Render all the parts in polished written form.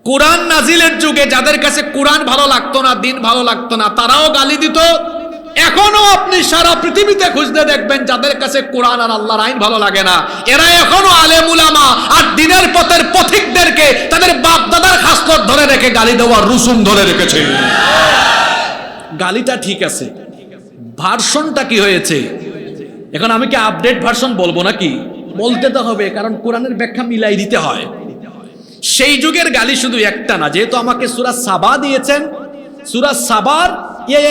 কোরআন নাজিলের যুগে যাদের কাছে কোরআন ভালো লাগতো না, দিন ভালো লাগতো না, তারাও গালি দিত। এখনো আপনি সারা পৃথিবীতে খুঁজতে দেখবেন যাদের কাছে কোরআন আর আল্লাহর আইন ভালো লাগে না, এরা এখনো আলেম উলামা আর দিনের পথের পথিকদেরকে তাদের বাপ দাদার খাসলত ধরে রেখে গালি দেওয়ার রুসুম ধরে রেখেছে। গালিটা ঠিক আছে, ভার্সনটা কি হয়েছে? এখন আমি কি আপডেট ভার্সন বলবো নাকি? বলতে তো হবে, কারণ কোরআনের ব্যাখ্যা মিলাই দিতে হয়। সেই যুগের গালি শুধু একটা না, যেহেতু আমাকে সূরা সাবা দিয়েছেন, সূরা সাবার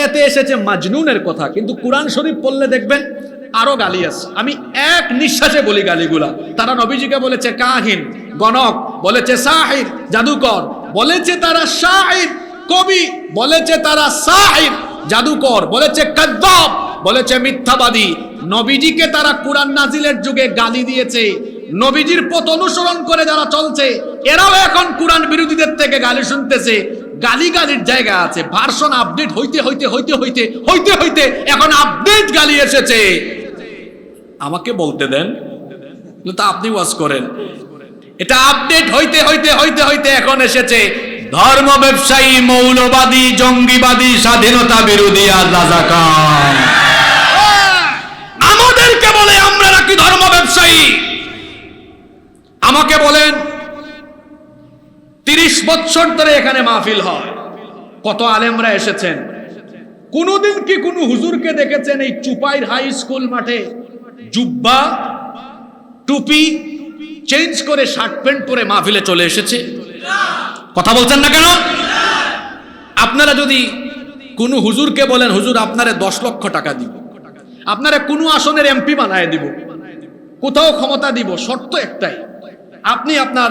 এতে এসেছে মাজনুনের কথা, কিন্তু কোরআন শরীফ পড়লে দেখবেন আরো গালি আছে। আমি এক নিঃশ্বাসে বলি গালিগুলা। তারা নবীজিকে বলেছে কাহিন, গণক, বলেছে সাহির, জাদুকর, বলেছে তারা শাইর, কবি, বলেছে তারা সাহির, জাদুকর, বলেছে কাযযাব, বলেছে মিথ্যাবাদী। নবীজিকে তারা কোরআন নাজিলের যুগে গালি দিয়েছে। নবীজির পথ অনুসরণ করে যারা চলছে, এরাও এখন কোরআন বিরোধীদের থেকে গালি শুনতেছে। গালির জায়গা আছে, ভার্সন আপডেট হইতে হইতে হইতে হইতে হইতে হইতে এখন আপডেট গালি এসেছে। আমাকে বলতে দেন, তা আপনি ওয়াজ করেন। এটা আপডেট হইতে হইতে হইতে হইতে এখন এসেছে ধর্ম ব্যবসায়ী, মৌলবাদী, জঙ্গিবাদী, স্বাধীনতা বিরোধী আর রাজাকার। আমাদেরকে বলে আমরা নাকি ধর্ম ব্যবসায়ী। আমাকে বলেন 30 বছর ধরে এখানে মাহফিল হয়, কত আলেমরা এসেছেন, কোনদিন কি কোনো হুজুরকে দেখেছেন এই চুপাইর হাই স্কুল মাঠে জুব্বা টুপি চেঞ্জ করে শার্ট প্যান্ট পরে মাহফিলে চলে এসেছে? কথা বলছেন না কেন? আপনারা যদি কোনো হুজুরকে বলেন হুজুর আপনারে 10 লক্ষ টাকা দিব, আপনারা কোনো আসনের এমপি বানায় দিব, কোথাও ক্ষমতা দিব, শর্ত একটাই, আপনি আপনার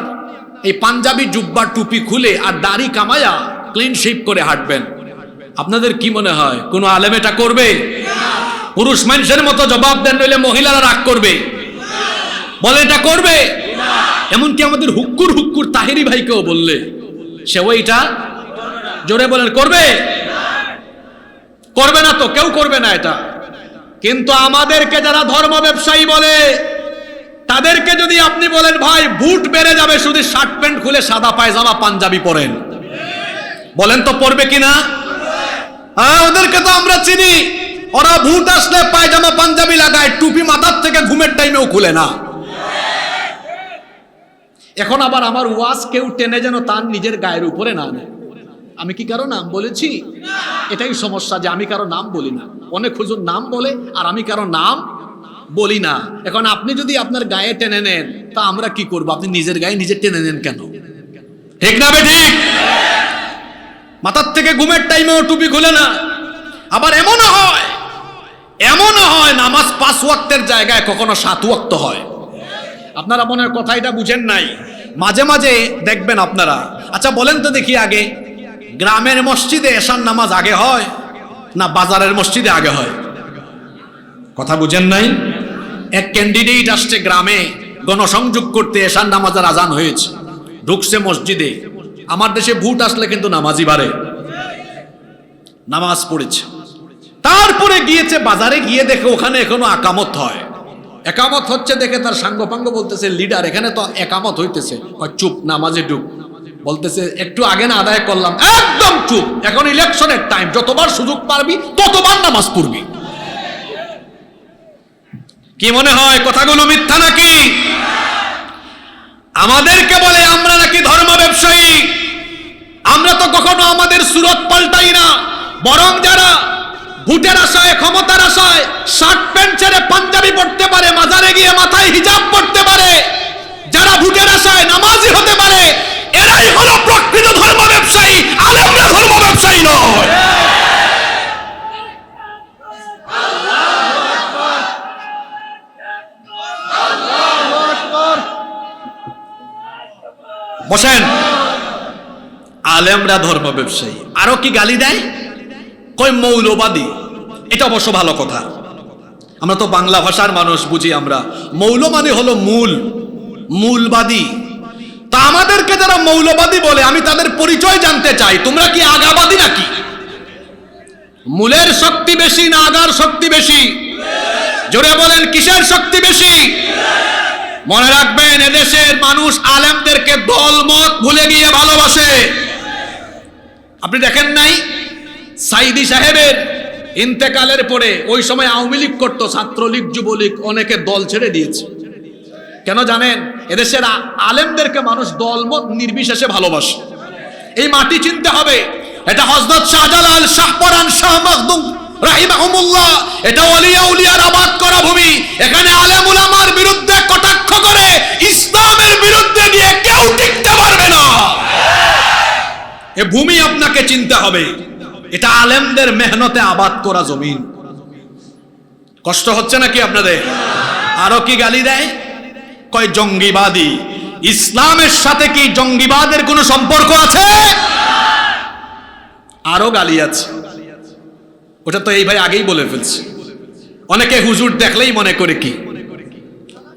এই পাঞ্জাবি জুব্বা টুপি খুলে আর দাড়ি কামায়া ক্লিন শেভ করে হাঁটবেন। আপনাদের কি মনে হয় কোন আলেম এটা করবে? পুরুষ মানুষের মতো জবাব দেন, নইলে মহিলারা রাগ করবে। বলে এটা করবে? এমনকি আমাদের হুক্কুর তাহেরি ভাইকেও বললে সেও এটা জোরে বলেন করবে? করবে না তো, কেউ করবে না এটা। কিন্তু আমাদেরকে যারা ধর্ম ব্যবসায়ী বলে, তাদেরকে যদি আপনি বলেন ভাই বুট বেড়ে যাবে শুধু শার্ট প্যান্ট খুলে সাদা পায়জামা পাঞ্জাবি পরেন, বলেন তো পরবে কিনা? হ্যাঁ, ওদেরকে তো আমরা চিনি। ওরা ভূত আসলে পায়জামা পাঞ্জাবি লাগায়, টুপি মাথার থেকে ঘুমের টাইমেও খুলে না। এখন আবার আমার ওয়াজ কেউ টেনে যেন তার নিজের গায়ের উপরে না নেয়। আমি কি কারো নাম বলেছি? এটাই সমস্যা যে আমি কারো নাম বলি না। অনেক হুজুর নাম বলে আর আমি কারো নাম বলি না। এখন আপনি যদি আপনার গায়ে টেনে নেন তা আমরা কি করব? আপনি নিজের গায়ে নিজে টেনে নেন কেন? ঠিক না বে ঠিক? মাথার থেকে ঘুমের টাইমেও টুপি খুলে না। আবার এমনও হয় নামাজ 5 ওয়াক্তের জায়গায় কখনো 7 ওয়াক্ত হয়। আপনারা মনের কথা এটা বুঝেন নাই। মাঝে মাঝে দেখবেন আপনারা। আচ্ছা বলেন তো দেখি, আগে গ্রামের মসজিদে এশার নামাজ আগে হয় না বাজারের মসজিদে আগে হয়? কথা বুঝেন নাই? এক ক্যান্ডিডেট আসছে গ্রামে গণসংযোগ করতে, এশার নামাজের আজান হয়েছে, ঢুকছে মসজিদে। আমার দেশে ভোট আসলে কিন্তু নামাজি বাড়ে, নামাজ পড়েছে। তারপরে গিয়েছে বাজারে, গিয়ে দেখে ওখানে এখনো একামত হয়। একামত হচ্ছে দেখে তার সাঙ্গপাঙ্গ বলতেছে লিডার এখানে তো একামত হইতেছে। চুপ, নামাজে ঢুক। বলতেছে একটু আগে না আদায় করলাম। একদম চুপ, এখন ইলেকশনের টাইম, যতবার সুযোগ পারবি ততবার নামাজ পড়বি। কি মনে হয় কথাগুলো মিথ্যা নাকি? আমাদেরকে বলে আমরা নাকি ধর্ম ব্যবসায়ী। আমরা তো কখনো আমাদের সুরত পাল্টাই না, বরং যারা ভোটের আশায়, ক্ষমতার আশায় শার্ট প্যান্ট ছেড়ে পাঞ্জাবি পড়তে পারে, মাজারে গিয়ে মাথায় হিজাব পড়তে পারে, যারা ভোটের আশায় নামাজি হতে পারে, এরাই হলো প্রকৃত ধর্ম ব্যবসায়ী। আলেমরা ধর্ম ব্যবসায়ী নয়। বসেন। আলেমরা ধর্ম ব্যবসায়ী। আরো কি গালি দেয়? কই মৌলবাদী। এটা অবশ্য ভালো কথা, আমরা তো বাংলা ভাষার মানুষ, বুঝি আমরা। মৌল মানে হলো মূলবাদী। তা আমাদেরকে যারা মৌলবাদী বলে, আমি তাদের পরিচয় জানতে চাই। তোমরা কি আগাবাদী নাকি? মূলের শক্তি বেশি না আগার শক্তি বেশি? জোরে বলেন, কিসের শক্তি বেশি? মনে রাখবেন, এদেশের মানুষ আলেমদেরকে দলমত ভুলে গিয়ে ভালোবাসে। আপনি দেখেন নাই সাইদি সাহেবের ইন্তেকালের পরে ওই সময় আওয়ামী লীগ করতো, ছাত্রলীগ, যুবলীগ অনেকে দল ছেড়ে দিয়েছে। কেন জানেন? এদেশের আলেমদেরকে মানুষ দলমত নির্বিশেষে ভালোবাসে। এই মাটি চিনতে হবে। এটা হযরত শাহজালাল, শাহপরান, শাহ মাখদুম রাহিমাহুমুল্লাহ, এটা ওলিয়া উলিয়ার আবাদ করা ভূমি। এখানে আলেম উলামার বিরুদ্ধে কটাক্ষ করে ইসলামের বিরুদ্ধে গিয়ে কেউ টিকতে পারবে না। এ ভূমি আপনাকে চিনতে হবে। এটা আলেমদের মেহনতে আবাদ করা জমিন। কষ্ট হচ্ছে নাকি আপনাদের? আরো কি গালি দেয়? কয় জঙ্গিবাদী। ইসলামের সাথে কি জঙ্গিবাদের কোনো সম্পর্ক আছে? আরো গালি আছে। ওটা তো এই ভাই আগেই বলে ফেলছে। অনেকে হুজুর দেখলেই মনে করে কি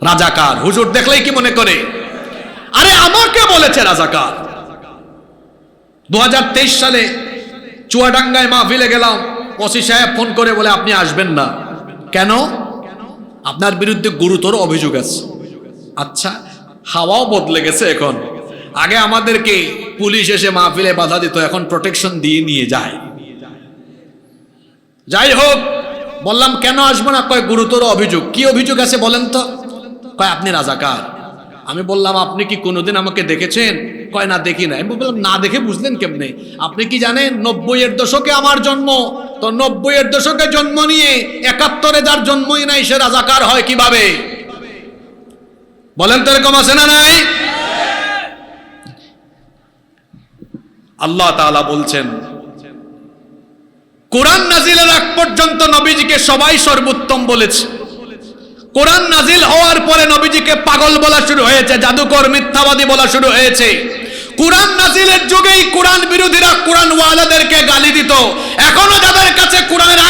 রাজাকার, হুজুর দেখলেই কি মনে করে? আরে আমাকে বলেছে রাজাকার। 2023 সালে চুয়াডাঙ্গায় মাহফিলে গেলাম, ওসি সাহেব ফোন করে বলে আপনি আসবেন না। কেন? আপনার বিরুদ্ধে গুরুতর অভিযোগ আছে। আচ্ছা, হাওয়াও বদলে গেছে এখন। আগে আমাদেরকে পুলিশ এসে মাহফিলে বাধা দিত, এখন প্রোটেকশন দিয়ে নিয়ে যায়। যাই হোক, বললাম কেন আসবো না? কয় গুরুতর অভিযোগ। কি অভিযোগ আছে বলেন তো? কয় আপনি রাজাকার। আমি বললাম আপনি কি কোনোদিন আমাকে দেখেছেন? কয় না, দেখি না। আমি বললাম না দেখে বুঝলেন কেমনে? আপনি কি জানেন 90-এর দশকে আমার জন্ম, তো 90-এর দশকে জন্ম নিয়ে 71-এ যার জন্মই নাই সে রাজাকার হয় কিভাবে? বলেন তো, এরকম আছে না নাই? আল্লাহ তাআলা বলছেন, কোরআন নাজিলের আগ পর্যন্ত নবীজিকে সবাই সর্বোত্তম বলেছে। কোরআন নাজিল হওয়ার পরে নবীজিকে পাগল বলা শুরু হয়েছে, জাদুকর, মিথ্যাবাদী বলা শুরু হয়েছে। কোরআন নাজিলের যুগেই কোরআন বিরোধীরা কোরআন ওয়ালাদেরকে গালি দিত। এখনো যাদের কাছে কোরআনের